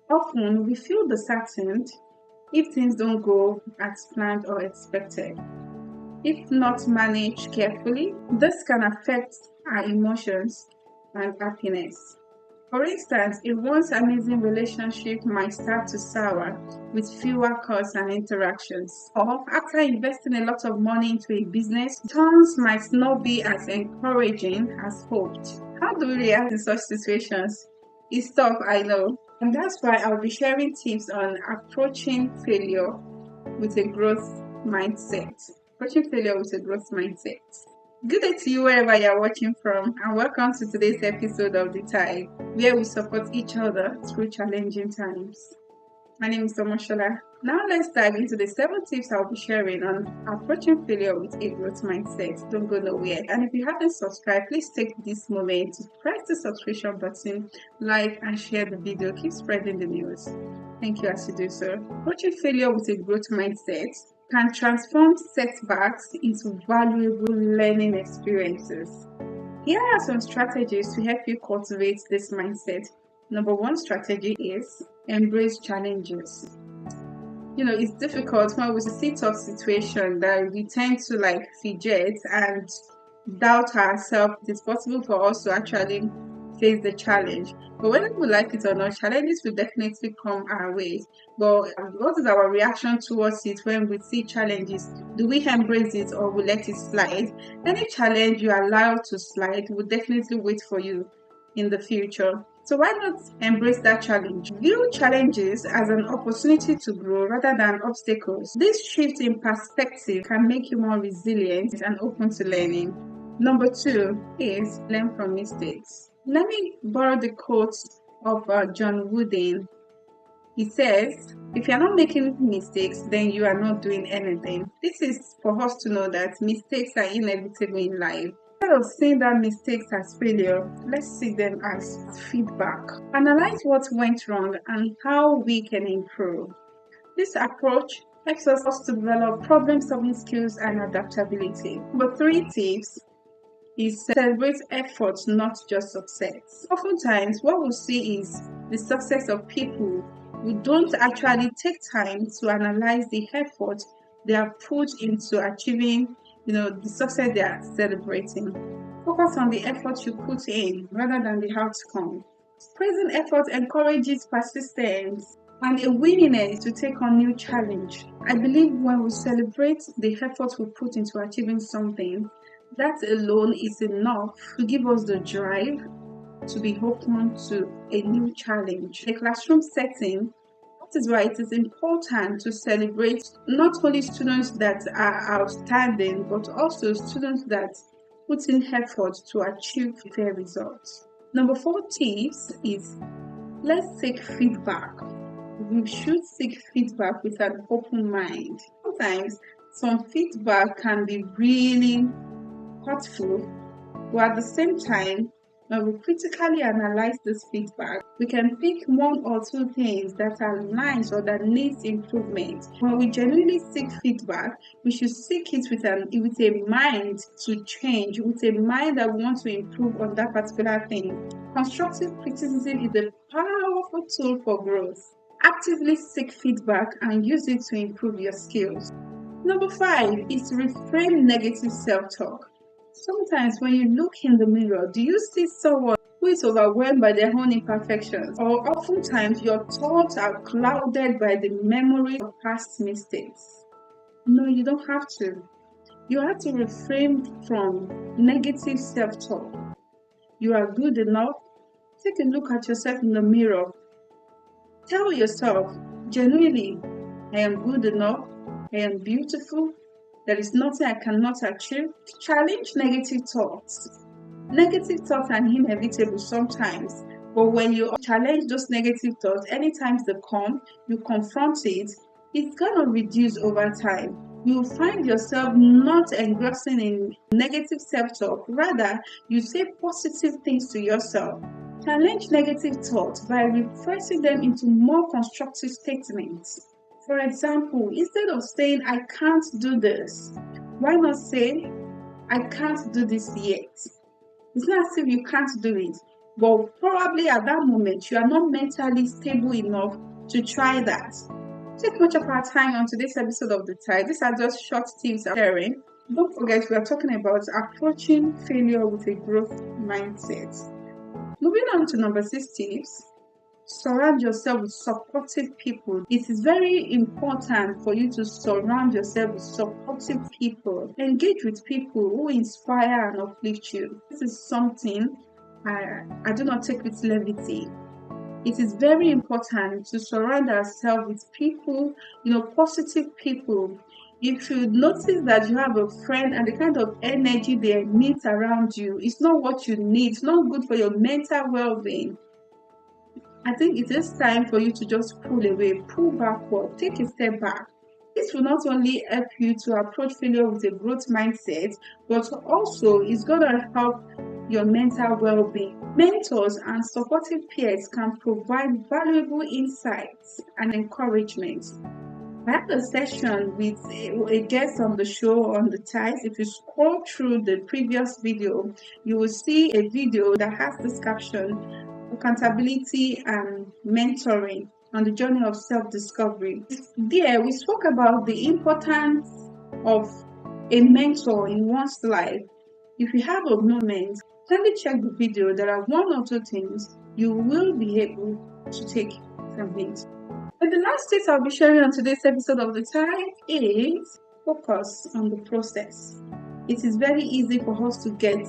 Often we feel disheartened if things don't go as planned or expected. If not managed carefully, this can affect our emotions and happiness. For instance, a once amazing relationship might start to sour with fewer calls and interactions. Or after investing a lot of money into a business, returns might not be as encouraging as hoped. How do we react in such situations? It's tough, I know. And that's why I'll be sharing tips on approaching failure with a growth mindset. Approaching failure with a growth mindset. Good day to you wherever you're watching from, and welcome to today's episode of The Tide, where we support each other through challenging times. My name is Tomoshola. Now let's dive into the 7 tips I'll be sharing on approaching failure with a growth mindset. Don't go nowhere. And if you haven't subscribed, please take this moment to press the subscription button, like and share the video. Keep spreading the news. Thank you as you do so. Approaching failure with a growth mindset can transform setbacks into valuable learning experiences. Here are some strategies to help you cultivate this mindset. Number 1 strategy is embrace challenges. It's difficult when we see tough situation that we tend to fidget and doubt ourselves. It's possible for us to actually face the challenge. But whether we like it or not, challenges will definitely come our way. But what is our reaction towards it when we see challenges? Do we embrace it or we let it slide? Any challenge you allow to slide will definitely wait for you in the future. So why not embrace that challenge? View challenges as an opportunity to grow rather than obstacles. This shift in perspective can make you more resilient and open to learning. Number 2 is learn from mistakes. Let me borrow the quote of John Wooden. He says, if you're not making mistakes, then you are not doing anything. This is for us to know that mistakes are inevitable in life. Instead of seeing that mistakes as failure, let's see them as feedback. Analyze what went wrong and how we can improve. This approach helps us to develop problem-solving skills and adaptability. Number 3 tips is celebrate effort, not just success. Oftentimes, what we see is the success of people who don't actually take time to analyze the effort they have put into achieving, the success they are celebrating. Focus on the effort you put in rather than the outcome. Praising effort encourages persistence and a willingness to take on new challenge. I believe when we celebrate the effort we put into achieving something, that alone is enough to give us the drive to be open to a new challenge. In a classroom setting, that is why it is important to celebrate not only students that are outstanding, but also students that put in effort to achieve fair results. Number 4 tips is let's seek feedback. We should seek feedback with an open mind. Sometimes some feedback can be really hurtful, but at the same time, when we critically analyze this feedback, we can pick 1 or 2 things that are nice or that needs improvement. When we genuinely seek feedback, we should seek it with a mind to change, with a mind that wants to improve on that particular thing. Constructive criticism is a powerful tool for growth. Actively seek feedback and use it to improve your skills. Number 5 is to reframe negative self-talk. Sometimes when you look in the mirror, do you see someone who is overwhelmed by their own imperfections? Or oftentimes your thoughts are clouded by the memory of past mistakes? No, you don't have to. You have to refrain from negative self-talk. You are good enough. Take a look at yourself in the mirror. Tell yourself, genuinely, I am good enough. I am beautiful. There is nothing I cannot achieve. Challenge negative thoughts. Negative thoughts are inevitable sometimes, but when you challenge those negative thoughts, anytime they come, you confront it, it's going to reduce over time. You will find yourself not engrossing in negative self-talk. Rather, you say positive things to yourself. Challenge negative thoughts by reversing them into more constructive statements. For example, instead of saying, I can't do this, why not say, I can't do this yet? It's not as if you can't do it. but probably at that moment you are not mentally stable enough to try that. Take much of our time on today's episode of The Tide. These are just short tips I'm sharing. Don't forget, we are talking about approaching failure with a growth mindset. Moving on to number 6 tips. Surround yourself with supportive people. It is very important for you to surround yourself with supportive people. Engage with people who inspire and uplift you. This is something I do not take with levity. It is very important to surround ourselves with people, positive people. If you notice that you have a friend and the kind of energy they emit around you, it's not what you need. It's not good for your mental well-being. I think it is time for you to just pull away, pull backward, take a step back. This will not only help you to approach failure with a growth mindset, but also it's going to help your mental well-being. Mentors and supportive peers can provide valuable insights and encouragement. I had a session with a guest on the show on the Tides. If you scroll through the previous video, you will see a video that has this caption, accountability and mentoring on the journey of self-discovery. There, we spoke about the importance of a mentor in one's life. If you have a moment, kindly check the video. There are 1 or 2 things you will be able to take from it. And the last tip I'll be sharing on today's episode of The Tide is focus on the process. It is very easy for us to get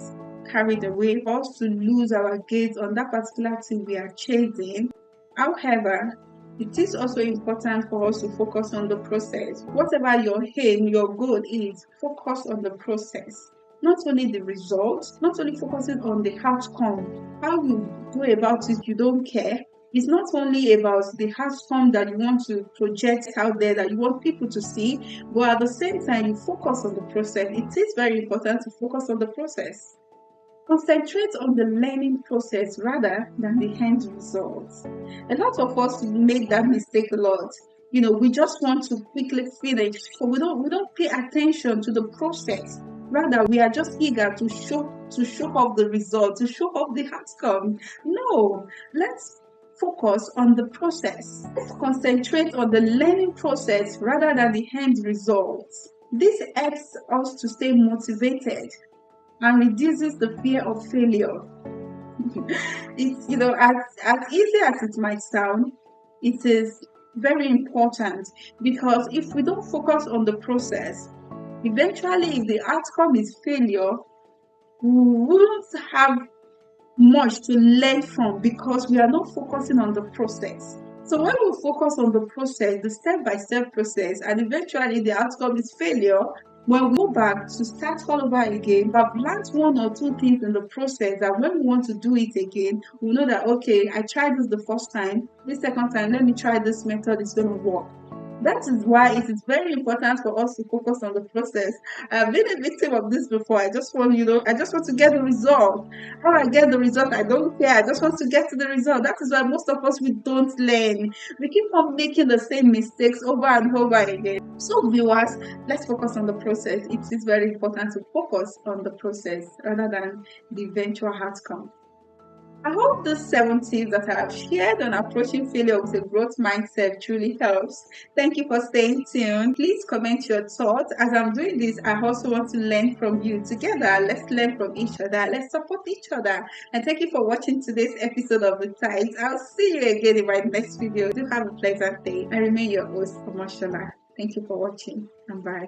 carried away, for us to lose our gaze on that particular thing we are chasing. However, it is also important for us to focus on the process. Whatever your aim, your goal is, focus on the process. Not only the results, not only focusing on the outcome, how you go about it, you don't care. It's not only about the outcome that you want to project out there, that you want people to see, but at the same time, you focus on the process. It is very important to focus on the process. Concentrate on the learning process rather than the end results. A lot of us make that mistake a lot. We just want to quickly finish, so we don't pay attention to the process. Rather, we are just eager to show off the result, to show off the outcome. No, let's focus on the process. Let's concentrate on the learning process rather than the end results. This helps us to stay motivated and reduces the fear of failure. It's, as easy as it might sound, it is very important, because if we don't focus on the process, eventually if the outcome is failure, we won't have much to learn from, because we are not focusing on the process. So when we focus on the process, the step-by-step process, and eventually the outcome is failure, when we go back to start all over again, we have learned 1 or 2 things in the process that when we want to do it again, we know that, okay, I tried this the first time, this second time, let me try this method, it's going to work. That is why it is very important for us to focus on the process. I've been a victim of this before. I just want to get the result. How I get the result, I don't care. I just want to get to the result. That is why most of us, we don't learn. We keep on making the same mistakes over and over again. So viewers, let's focus on the process. It is very important to focus on the process rather than the eventual outcome. I hope these 7 tips that I have shared on approaching failure with a growth mindset truly helps. Thank you for staying tuned. Please comment your thoughts. As I'm doing this, I also want to learn from you. Together, let's learn from each other. Let's support each other. And thank you for watching today's episode of The Tides. I'll see you again in my next video. Do have a pleasant day. I remain your host, Omosola. Thank you for watching, and bye.